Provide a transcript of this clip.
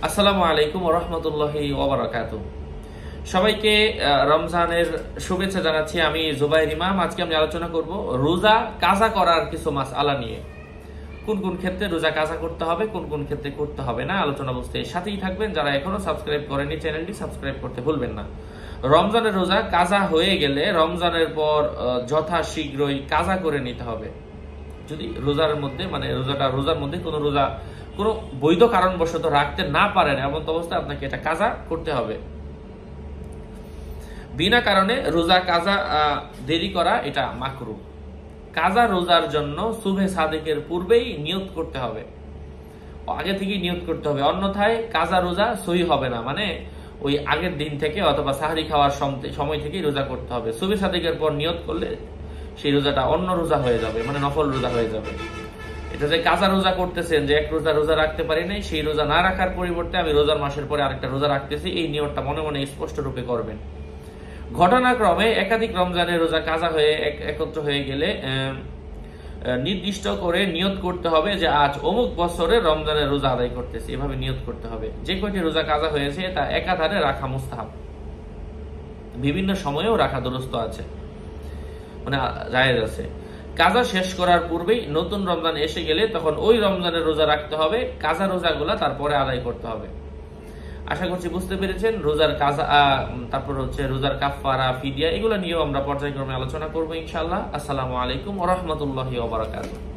আসসালামু আলাইকুম ওয়া রাহমাতুল্লাহি ওয়া বারাকাতুহু। সবাইকে রমজানের শুভেচ্ছা জানাচ্ছি। আমি জুবাইর ইমাম। আজকে আমি আলোচনা করব রোজা কাজা করার কিছু মাসআলা নিয়ে। কোন কোন ক্ষেত্রে রোজা কাজা করতে হবে, কোন কোন ক্ষেত্রে করতে হবে না, আলোচনা বুঝতে সাথেই থাকবেন। যারা এখনো সাবস্ক্রাইব করেনি চ্যানেলটি সাবস্ক্রাইব করতে ভুলবেন না। রমজানের রোজা কাজা হয়ে গেলে রমজানের পর যথাশীঘ্রই কাজা করে নিতে হবে। যদি রোজার মধ্যে রোজার মধ্যে কোনো বৈধ কারণবশত রাখতে না পারেন, এমন অবস্থায় আপনাকে এটা কাজা করতে হবে। বিনা কারণে রোজা কাজা দেরি করা এটা মাকরুহ। কাজা রোজার জন্য সুবহে সাদেকের পূর্বেই নিয়ত করতে হবে, আগে থেকেই নিয়ত করতে হবে, অন্যথায় কাজা রোজা সহি হবে না। মানে ওই আগের দিন থেকে অথবা সাহরি খাওয়ার সময় থেকেই রোজা করতে হবে। সুবহে সাদেকের পর নিয়ত করলে সেই রোজাটা অন্য রোজা হয়ে যাবে, মানে নফল রোজা হয়ে যাবে। এটা যে কাজা রোজা করতেছেন, যে এক রোজা রাখতে পারি নাই, সেই রোজা না রাখার পরিবর্তে আমি রোজার মাসের পরে আরেকটা রোজা রাখতেছি, এই নিয়তটা মনে মনে স্পষ্ট রূপে করবেন। ঘটনাক্রমে একাধিক রমজানের রোজা কাজা হয়ে একত্র হয়ে গেলে নির্দিষ্ট করে নিয়ত করতে হবে যে আজ অমুক বছরে রমজানের রোজা আদায় করতেছি, এভাবে নিয়ত করতে হবে। যে কয়টি রোজা কাজা হয়েছে তা একাধারে রাখা মুস্তাহাব, বিভিন্ন সময়েও রাখা দুরূস্ত আছে, মানে জায়েজ আছে। কাজা শেষ করার পূর্বেই নতুন রমজান এসে গেলে তখন ওই রমজানের রোজা রাখতে হবে, কাজা রোজাগুলা তারপরে আদায় করতে হবে। আশা করছি বুঝতে পেরেছেন। রোজার কাজা, তারপর হচ্ছে রোজার কাফারা, ফিদিয়া, এগুলো নিয়েও আমরা পর্যায়ক্রমে আলোচনা করবো ইনশাআল্লাহ। আসসালামু আলাইকুম ওয়া রাহমাতুল্লাহি ওয়া বারাকাতুহু।